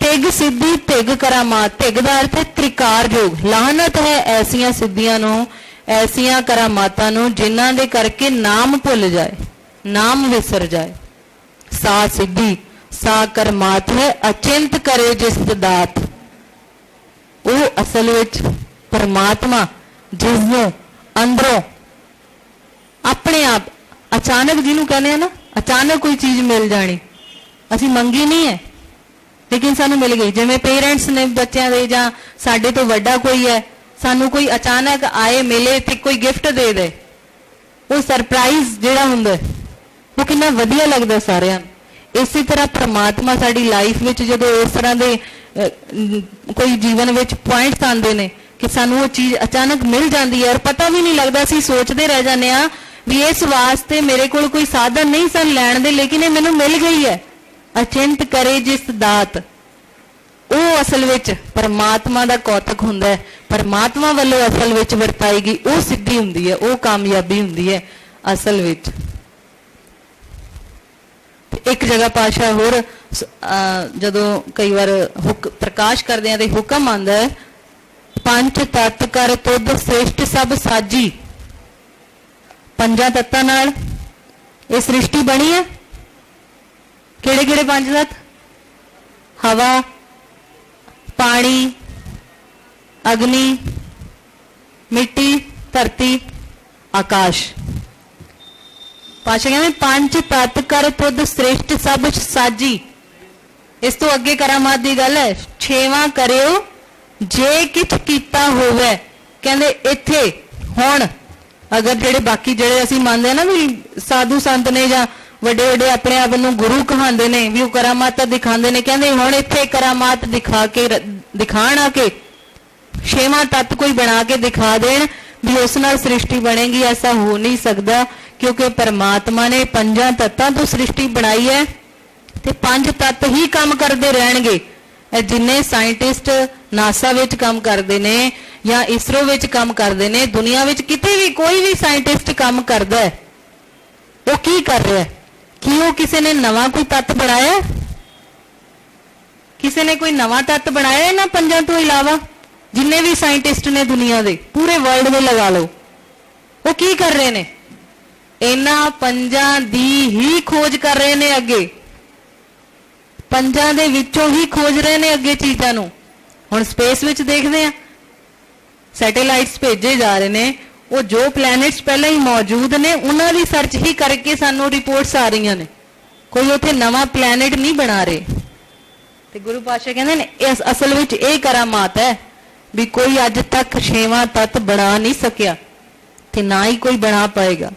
टिग सिद्धि टिग करामात, टिग दा अर्थ है त्रिकार योग, लानत है ऐसियां सिद्धियां नूं, ऐसियां करामातां नूं जिन्हां दे करके नाम भुल जाए, नाम विसर जाए। सा सिद्धि सा करमात है, अचिंत करे जिस दात। वो असल विच परमात्मा जिसनों अंदरों अपने आप अचानक जिन्हों कहने हैं ना, अचानक कोई चीज मिल जानी, असी मंगी नहीं है लेकिन सानू मिल गई। जिवें पेरेंट्स ने बच्चों के जां साडे तो वड्डा कोई है, सानू कोई अचानक आए मिले ते कोई गिफ्ट दे दे, वो सरप्राइज जिहड़ा हुंदा वो कितना वधिया लगदा सारिਆਂ ਨੂੰ। इसी तरह परमात्मा साडी लाइफ विच जदों इस तरह दे कोई जीवन विच पॉइंट्स आंदे ने कि सानू वो चीज़ अचानक मिल जाती है और पता भी नहीं लगता, असीं सोचते रह जाते हैं भी इस वास्ते मेरे को कोई साधन नहीं सन लैण दे, लेकिन ये मैनू मिल गई है। अचिंत करे जिस दात, वो असल विच परमात्मा दा कौतक हुंदा है, परमात्मा वालों असल विच वरताई गई वो सिद्धि हुंदी है, वो कामयाबी हुंदी है असल विच। एक जगह पातशाह होर जदों कई बार प्रकाश करदे हैं ते हुक्म आंदा है, पंच तत्त कर तुद श्रेष्ठ सब साजी। पंजा तत्तां नाल ये सृष्टि बनी है। किहड़े किहड़े पंज तत्त? हवा, पानी, अग्नि, मिट्टी, धरती, आकाश। पातशाह कहते पंच तत्त कर तुद श्रेष्ठ सब साजी। इस तो अगे करामात की गल है। छेवां करियो जे किछ कीता होवे। कहंदे इत्थे हुण अगर जेडे बाकी जेडे असीं मानते हैं ना भी साधु संत ने जां वड्डे वड्डे अपने आप नूं गुरु कहांदे ने भी करामात दिखांदे ने, कहंदे हुण इत्थे करामात दिखा के दिखाण आके छेवां तत्त कोई बना के दिखा देण भी उस नाल सृष्टि बनेगी। ऐसा हो नहीं सकता क्योंकि परमात्मा ने पंजां तत्तां तो सृष्टि बनाई है ते पंज तत्त ही काम करते रहणगे। जिन्ने साइंटिस्ट नासा विच काम करते ने या इसरो विच काम करते ने, दुनिया विच किते भी कोई भी साइंटिस्ट काम करता है वो की कर रहा है कि वो किसी ने नवा कोई तत्त बनाया, किसी ने कोई नवा तत्त बनाया इन्हां पंजां तो इलावा। जिन्ने भी साइंटिस्ट ने दुनिया दे पूरे वर्ल्ड में लगा लो, वो की कर रहे ने इन्हां पंजां दी ही खोज कर रहे ने। अगे पंजां दे विचों ही खोज रहे ने अगे चीज़ां नूं। हुण स्पेस विच देखदे आ सैटेलाइट्स भेजे जा रहे ने, वो जो प्लैनेट्स पहले ही मौजूद ने उन्हां दी सर्च ही करके सानू रिपोर्ट्स आ रही ने, कोई उत्थे नवा प्लैनेट नहीं बना रहे। ते गुरु पातशाह कहंदे ने इस असल विच इह करामात है भी कोई अज तक छेवां तत्त बना नहीं सकिया ते ना ही कोई बना पाएगा।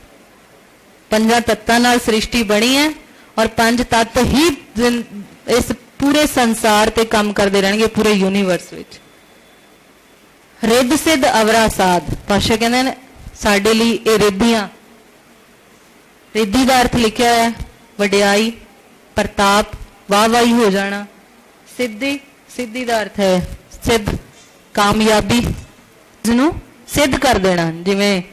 पंजां तत्तां नाल सृष्टि बनी है और पंज तत्त ही इस पूरे संसार ते काम करते रहेंगे, पूरे यूनीवर्स विच। रिद्ध सिद्ध अवरा साध पातशाह कहंदे ने साडे लई इह रिद्धियां, रिद्धि दा अर्थ लिखिया है वडियाई, प्रताप, वाहवाही हो जाना। सिद्धि, सिद्धि दा अर्थ है सिद्ध, कामयाबी, जिसनूं सिद्ध कर देना, जिवें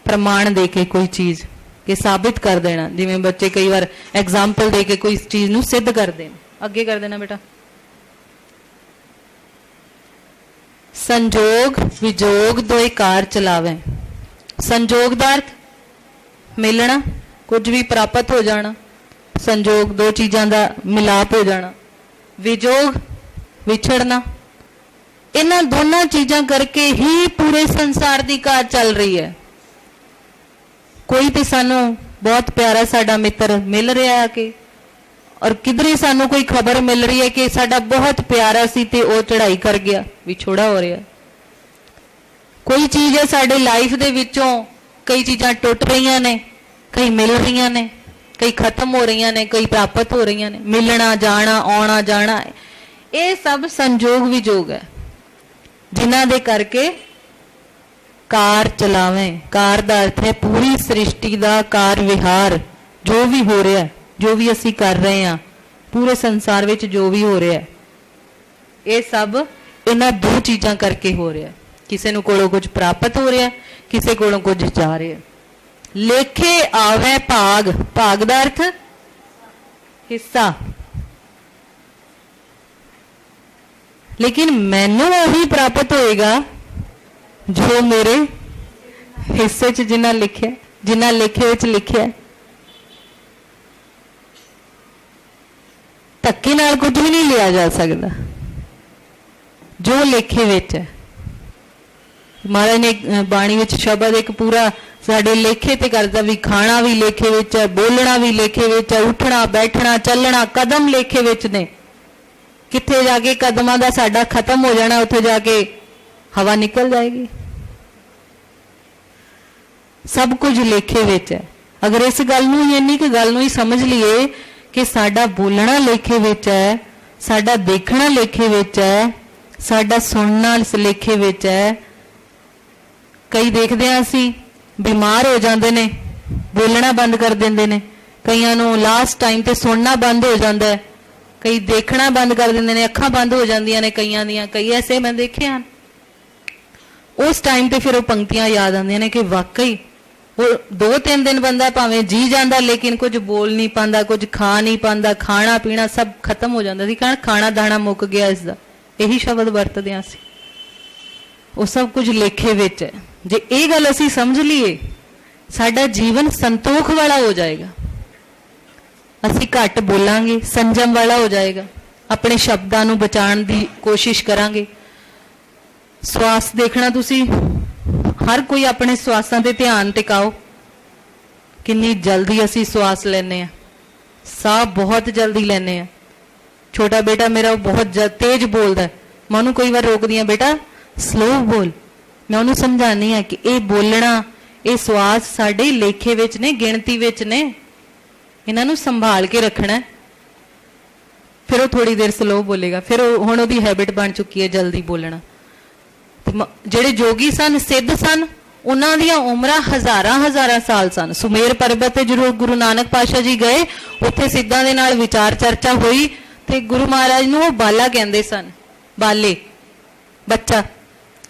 प्रमाण दे के कोई चीज़ के साबित कर देना। जिवें बच्चे कई बार एग्जाम्पल दे के कोई चीज़ नूं सिद्ध कर देना। अगे कर देना बेटा। संजोग विजोग दोए कार चलावे। संजोग दा अर्थ मिलना, कुछ भी प्राप्त हो जाना। संजोग दो चीज़ां दा मिलाप हो जाना। विजोग विछड़ना। इन्हां दोनों चीज़ां करके ही पूरे संसार की कार चल रही है। कोई तो सानू बहुत प्यारा साडा मित्र मिल रहा है कि और किधरे सानू कोई खबर मिल रही है कि साडा बहुत प्यारा सी ते वो चढ़ाई कर गया, विछोड़ा हो रहा। कोई चीज़ है साडे लाइफ दे विचों कई चीज़ां टुट रही ने, कई मिल रही ने, कई खत्म हो रही ने, कई प्राप्त हो रही ने। मिलना जाना, आना जाना, ये सब संजोग विजोग है जिन्हां दे करके कार चलावें। कार दा अर्थ है पूरी सृष्टि दा कार विहार, जो भी हो रहा है, जो भी असी कर रहे हैं, पूरे संसार विच जो भी हो रहा है, ये सब इन्हां दो चीज़ां करके हो रहा है। किसी नूं कोलों कुछ प्राप्त हो रहा है, किसी कोलों कुछ जा रहा है। लेखे आवे भाग, भाग दा अर्थ हिस्सा। लेकिन मैनू वही प्राप्त होएगा जो मेरे हिस्से च जिन्ना लिखे, जिन्ना लेखे विच लिखे। धक्के नाल कुछ भी नहीं लिया जा सकता, जो लेखे विच है। महाराज ने बाणी विच शब्द एक पूरा साडे लेखे ते करदा भी खाना भी लेखे विच है, बोलना भी लेखे विच है, उठना बैठना चलना कदम लेखे विच ने। किथे जाके कदमां दा साडा खत्म हो जाना, उत्थे जाके हवा निकल जाएगी। सब कुछ लेखे विच है। अगर इस गल नूं इन्नी कि गल नूं ही समझ लीए कि साडा बोलना लेखे विच है, साडा देखना लेखे विच है, साडा सुनना लेखे विच है। कई देखते हैं असी बीमार हो जाते ने, बोलना बंद कर देंदे ने। कईयां नूं लास्ट टाइम ते सुनना बंद हो जाता है, कई देखना बंद कर देंदे ने, अखां बंद हो जांदियां ने कईयां दियां। कई ऐसे मैं देखे हैं। उस टाइम ते फिर वो पंक्तियां याद आंदियां ने कि वाकई वो 2-3 दिन बंदा भावें जी जाता लेकिन कुछ बोल नहीं पाता, कुछ खा नहीं पाता, खाना पीना सब खत्म हो जाता सी। कहण खाना दाना मुक गया, इसका यही शब्द वरतदे हां असीं। वो सब कुछ लेखे विच है। जे ये गल असीं समझ लीए, साडा जीवन संतोख वाला हो जाएगा। असीं घट बोलांगे, संजम वाला हो जाएगा, अपने शब्दां नूं बचाउण दी कोशिश करांगे। ਸਵਾਸ ਦੇਖਣਾ ਤੁਸੀਂ, हर कोई अपने ਸਵਾਸਾਂ ਤੇ ध्यान टिकाओ। किन्नी जल्दी असी सवास लेने, साह बहुत जल्दी लेने। छोटा बेटा मेरा बहुत तेज बोलता है, मैं उन्होंने कई बार रोकदी हाँ, बेटा स्लो बोल। मैं उन्होंने समझानी है कि ये बोलना, ये सवास साडे लेखे विच ने, गिणती विच ने, इन्हां नूं संभाल के रखना है। फिर वो थोड़ी देर स्लो बोलेगा, फिर हुण उहदी हैबिट बन चुकी है जल्दी बोलना। ਜਿਹੜੇ जोगी सन, सिद्ध सन, उन्हां दियां उमरां हज़ारां हज़ारां साल सन। सुमेर पर्वत ते जदों गुरु नानक पातशाह जी गए, उत्थे सिद्धां दे नाल विचार चर्चा हुई ते गुरु महाराज नूं वो बाला कहंदे सन, बाले, बच्चा,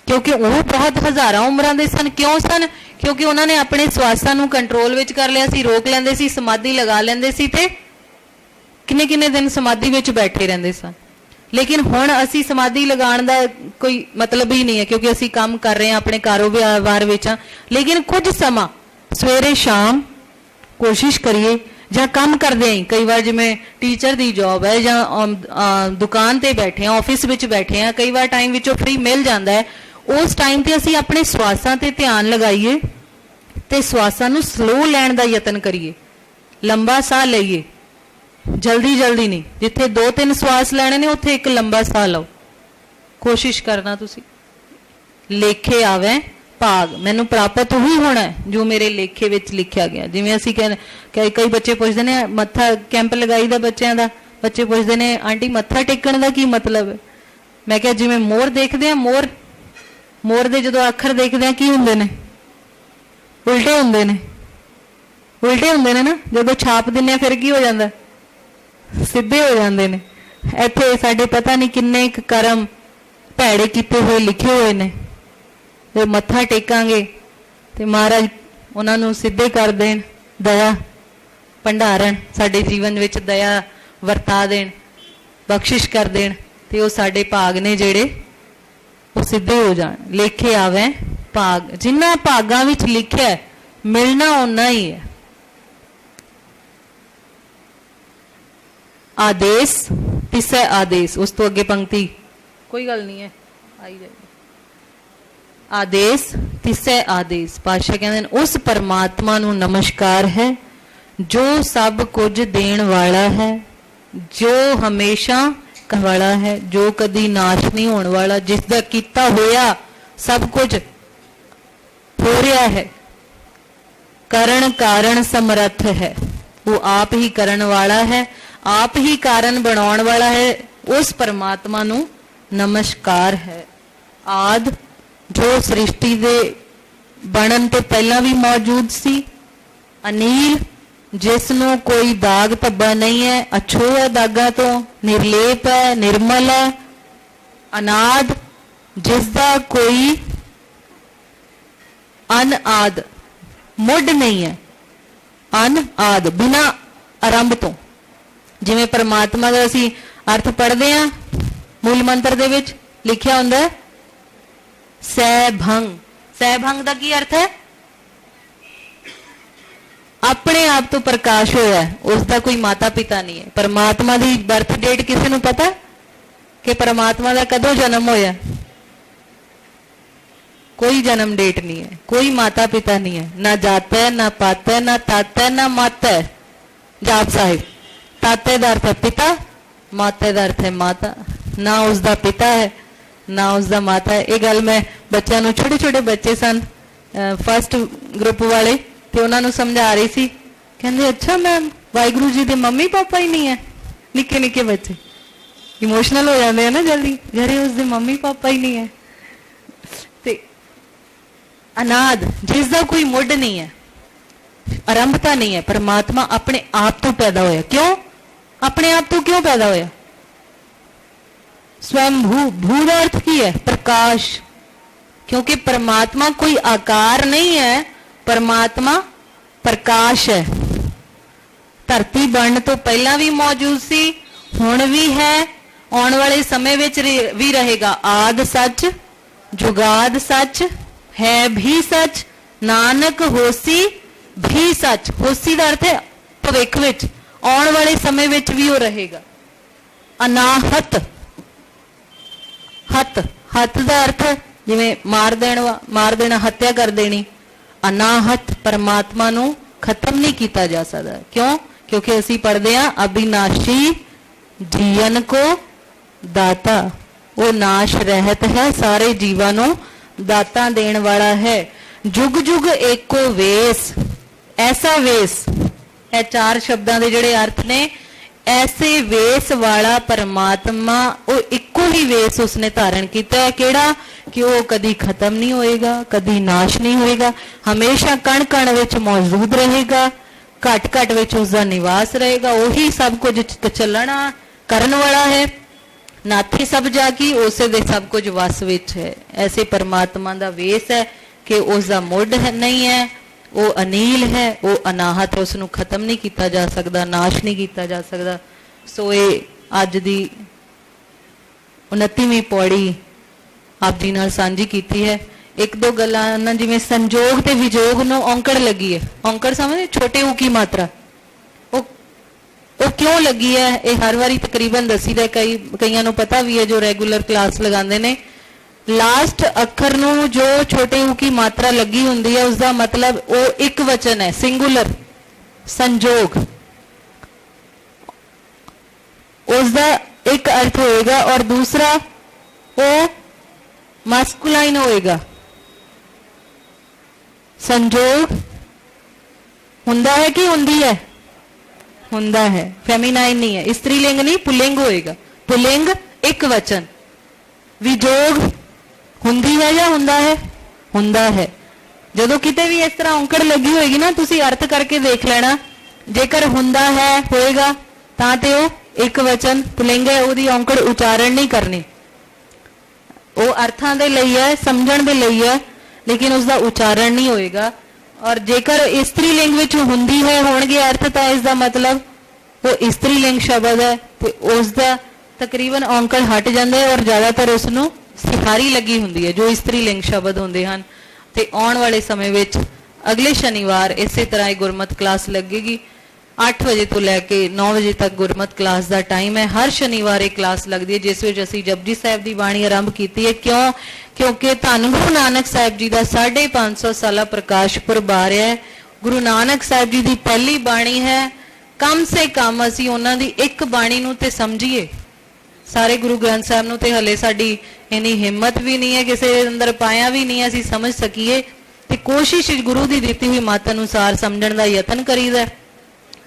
क्योंकि वो बहुत हज़ारां उमरां दे सन। क्यों सन? क्योंकि उन्होंने अपने सवासां नूं कंट्रोल विच कर लिया सी, रोक लैंदे सी, समाधि लगा लैंदे सी ते किन्ने किन्ने दिन समाधि विच बैठे रहिंदे सन। लेकिन हुण असी समाधि लगाण दा कोई मतलब ही नहीं है, क्योंकि असी काम कर रहे हैं, अपने कारोबार विच। लेकिन कुछ समा सवेरे शाम कोशिश करिए, जां काम करदे हैं, कई बार जिवें टीचर दी जॉब है जां दुकान ते बैठे हैं, ऑफिस विच बैठे हैं, कई बार टाइम विचों फ्री मिल जाता है, उस टाइम ते असी अपने सवासां ते ध्यान लगाइए ते सवासां नूं स्लो लैण दा यतन करिए, लंबा साह लईए, जल्दी जल्दी नहीं। जिथे 2-3 सवास लैने ने उत्थे एक लंबा साह लो। कोशिश करना तुसी। लेखे आवे भाग, मैनू प्राप्त ही होना है जो मेरे लेखे विच लिखा गया। जिवें असीं कई बच्चे पुछदे ने, मत्था कैंप लगाई दा बच्चों का, बच्चे पुछदे ने आंटी मत्था टेकण दा की मतलब है? मैं कहा जिवें मोर देखदे हैं, मोर दे जदों अखर देखदे हैं की हुंदे ने? उल्टे हुंदे ने, उल्टे हुंदे ने ना। जदों छाप दिंदे फिर की हो जांदा? सीधे हो जाते हैं। इत्थे साडे पता नहीं किन्ने कर्म भैड़े किए हुए लिखे हुए ने। जो मत्था टेकांगे तो महाराज उन्होंने सीधे कर देन, दया भंडारण साडे जीवन विच दया वरता देन, बख्शिश कर देन, ते वो साडे भाग ने जिहड़े वो सीधे हो जाण। लेखे आवे भाग, जिन्हां भागां विच लिखिआ मिलना उन्ना ही है। आदेश तिसै आदेश, उस तो अगे पंक्ति कोई गल नहीं है, आई जाएगी। आदेश तिसै आदेश, पातशाह कहते उस परमात्मा नूं नमस्कार है जो सब कुछ देण वाला है, जो हमेशा वाला है, जो कदी नाश नहीं होने वाला, जिसदा कीता होया सब कुछ हो रहा है, करण कारण समर्थ है। वो आप ही करण वाला है, आप ही कारण बनाने वाला है। उस परमात्मा नूं नमस्कार है। आद जो सृष्टि दे बनन तो पहला भी मौजूद सी, अनील जिसनों कोई दाग धब्बा नहीं है, अछो है दागा तो, निर्लेप है, निर्मल है। अनाद जिसदा कोई अनआद मुड नहीं है, अनआद बिना आरंभ तो। जिवें परमात्मा का असीं अर्थ पढ़ते हैं, मूल मंत्र दे विच लिखिया हुंदा है सैभंग। सैभंग का की अर्थ है? अपने आप तो प्रकाश होया, उसका कोई माता पिता नहीं है। परमात्मा की बर्थ डेट किसी नूं पता कि परमात्मा का कदों जन्म होया? कोई जन्म डेट नहीं है, कोई माता पिता नहीं है, ना जाता है, ना पाता है, ना ताता है, ना माता है। जाप साहिब ताते का अर्थ है पिता, माता का अर्थ है माता। ना उसका पिता है ना उसका माता है। ये गल मैं बच्चों को, छोटे छोटे बच्चे सन फर्स्ट ग्रुप वाले, तो उन्होंने समझा रही थी, कहते अच्छा मैम वाहिगुरु जी के मम्मी पापा ही नहीं है। निके निके बच्चे इमोशनल हो जाते हैं ना जल्दी, घरे उसके मम्मी पापा ही नहीं है। ते अनाद जिसका कोई मुड नहीं है, आरंभता नहीं है। परमात्मा अपने आप तो पैदा होया। क्यों अपने आप तो क्यों पैदा होया? स्वयं भू, भू का अर्थ की है? प्रकाश। क्योंकि परमात्मा कोई आकार नहीं है, परमात्मा प्रकाश है। धरती बनने तो पहला भी मौजूद सी, हुण भी है, आने वाले समय विच भी रहेगा। आद सच जुगाद सच है भी सच, नानक होसी भी सच। होसी का अर्थ है भविख विच, आने वाले समय विच भी वो रहेगा। अनाहत, हत, हत का अर्थ जिवें मार देना हत्या कर देनी, अनाहत परमात्मा नूं खत्म नहीं किया जा सकता। क्यों? क्योंकि असी पढ़ते हैं अविनाशी जीवन को दाता, वो नाश रहत है, सारे जीवां नूं दाता देण वाला है। जुग जुग एको वेस, ऐसा वेस, ये चार शब्दां दे जिहड़े अर्थ ने, ऐसे वेस वाला परमात्मा, वो इको ही वेस उसने धारण किया है। केड़ा? कि वो कदी खत्म नहीं होएगा, कदी नाश नहीं होएगा, हमेशा कण कण विच मौजूद रहेगा, घट घट विच उसका निवास रहेगा, वही सब कुछ चलना करन वाला है। नाथे सब जागी, उसे दे सब कुछ वस विच है। ऐसे परमात्मा का वेस है कि उसका मुढ़ नहीं है, वो अनील है, वो अनाहत है, उसनूं खत्म नहीं किया जा सकता, नाश नहीं किया जा सकता। सो ये अज दी 29वीं पौड़ी आप जी नाल सांझी कीती है। एक दो गल्लां जिवें संजोग ते विजोग नूं औंकड़ लगी है। औंकड़ समझ, छोटे ऊ की मात्रा, वो क्यों लगी है, ये हर बारी तकरीबन दसी दा, कईयां नूं पता भी है जो रेगूलर क्लास लगांदे ने। लास्ट अखर नूं जो छोटे ऊ की मात्रा लगी हुंदी है, उसका मतलब वो एक वचन है, सिंगुलर, संजोग, उसका एक अर्थ होएगा और दूसरा वो मास्कुलाइन होएगा। संजोग हुंदा है कि हुंदी है? हुंदा है, फेमिनाइन नहीं है, स्त्रीलिंग नहीं, पुल्लिंग होएगा। पुल्लिंग एक वचन। विजोग हुंदी है या हुंदा है? हुंदा है। जदों किते भी इस तरह औंकड़ लगी होएगी ना, तुसी अर्थ करके देख लेना, जेकर हुंदा है होएगा तां ते वो एक वचन पुल्लिंग है, उहदी औंकड़ उचारण नहीं करनी, वो अर्थां दे लई है, समझण दे लई है, लेकिन उसका उचारण नहीं होएगा। और जेकर स्त्रीलिंग विच हुंदी है होणगे अर्थ, तां इसदा मतलब वो स्त्रीलिंग शब्द है, तो उसका तकरीबन औंकड़ हट जाता है और ज्यादातर उसनूं सिहारी लगी हुंदी है जो स्त्रीलिंग शब्द हुंदे हन। ते आउण वाले समय विच अगले शनिवार इसे तरह गुरमत क्लास लगेगी। 8 बजे तो लैके 9 बजे तक गुरमत क्लास का टाइम है। हर शनिवार एक क्लास लगती है जिस विच असीं जपजी साहिब की बाणी आरंभ की है। क्यों? क्योंकि धन गुरु नानक साहिब जी का 550 साला प्रकाश पुरब आ रहा है। गुरु नानक साहिब जी की पहली बाणी है। कम से कम असीं उन्हां दी एक बाणी नूं ते समझीए। सारे गुरु ग्रंथ साहिब नूं ते हले साडी इन्नी हिम्मत भी नहीं है, किसी दे अंदर पाया भी नहीं है असीं समझ सकीए, ते कोशिश गुरु की दी हुई मत अनुसार समझण दा यतन करीदा।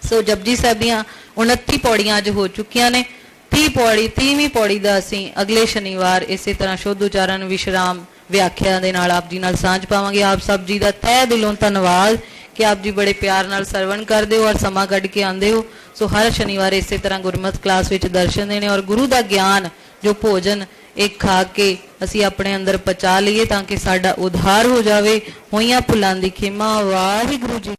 सो जपजी साहिब दीआं 29 पौड़ियां अज हो चुकियां ने। 30वीं पौड़ी का असीं अगले शनिवार इसे तरह शुद्ध उचारण विश्राम व्याख्या दे नाल आप जी नाल सांझ पावांगे। आप सब जी का तह दिलों धन्नवाद कि आप जी बड़े प्यार नाल सरवण करदे हो और समा कढ के आंदे हो। सो हर शनिवार इसे तरह गुरमत क्लास विच दर्शन देने और गुरु का ज्ञान जो भोजन एक खा के असी अपने अंदर पचा लीए ताकि साडा उद्धार हो जाए। होइयां भुलां दी खिमा। वाहिगुरू जी।